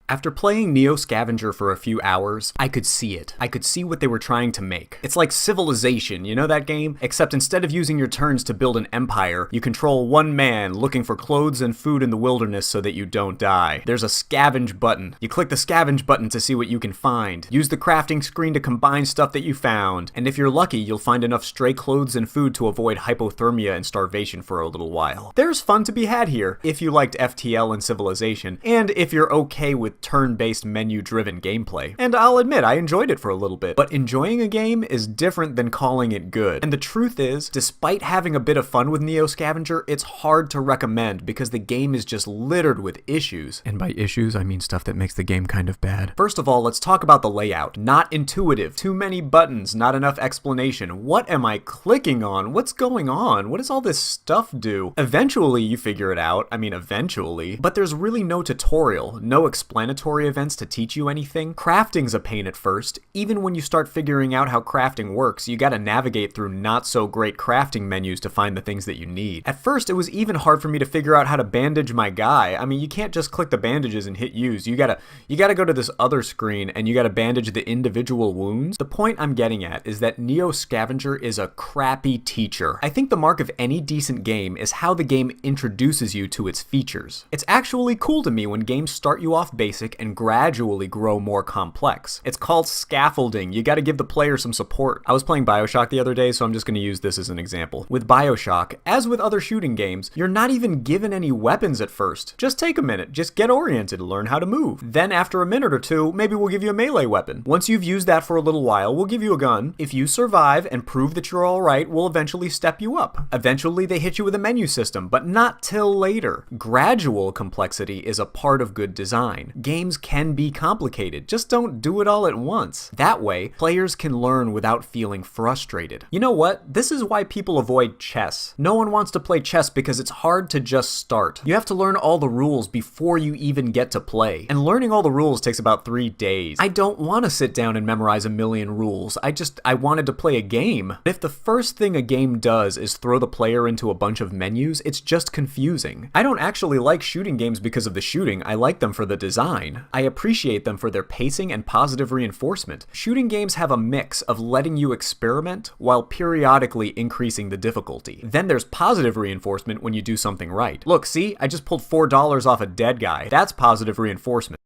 After playing Neo Scavenger for a few hours, I could see it. I could see what they were trying to make. It's like Civilization, you know that game? Except instead of using your turns to build an empire, you control one man looking for clothes and food in the wilderness so that you don't die. There's a scavenge button. You click the scavenge button to see what you can find. Use the crafting screen to combine stuff that you found. And if you're lucky, you'll find enough stray clothes and food to avoid hypothermia and starvation for a little while. There's fun to be had here, if you liked FTL and Civilization, and if you're okay with turn-based menu-driven gameplay. And I'll admit, I enjoyed it for a little bit, but enjoying a game is different than calling it good. And the truth is, despite having a bit of fun with Neo Scavenger, it's hard to recommend because the game is just littered with issues. And by issues, I mean stuff that makes the game kind of bad. First of all, let's talk about the layout. Not intuitive, too many buttons, not enough explanation. What am I clicking on? What's going on? What does all this stuff do? Eventually, you figure it out. I mean, eventually. But there's really no tutorial, no explanatory events to teach you anything. Crafting's a pain at first. Even when you start figuring out how crafting works, you gotta navigate through not so great crafting menus to find the things that you need. At first, it was even hard for me to figure out how to bandage my guy. I mean, you can't just click the bandages and hit use. You gotta go to this other screen and you gotta bandage the individual wounds. The point I'm getting at is that Neo Scavenger is a crappy teacher. I think the mark of any decent game is how the game introduces you to its features. It's actually cool to me when games start you off basic and gradually grow more complex. It's called scaffolding. You gotta give the player some support. I was playing BioShock the other day, so I'm just gonna use this as an example. With BioShock, as with other shooting games, you're not even given any weapons at first. Just take a minute, just get oriented, learn how to move. Then after a minute or two, maybe we'll give you a melee weapon. Once you've used that for a little while, we'll give you a gun. If you survive and prove that you're alright, we'll eventually step you up. Eventually they hit you with a menu system, but not till later. Gradual complexity is a part of good design. Games can be complicated, just don't do it all at once. That way, players can learn without feeling frustrated. You know what? This is why people avoid chess. No one wants to play chess because it's hard to just start. You have to learn all the rules before you even get to play. And learning all the rules takes about 3 days. I don't want to sit down and memorize a million rules. I wanted to play a game. If the first thing a game does is throw the player into a bunch of menus, it's just confusing. I don't actually like shooting games because of the shooting. I like them for the design. I appreciate them for their pacing and positive reinforcement. Shooting games have a mix of letting you experiment while periodically increasing the difficulty. Then there's positive reinforcement when you do something right. Look, see? I just pulled $4 off a dead guy. That's positive reinforcement.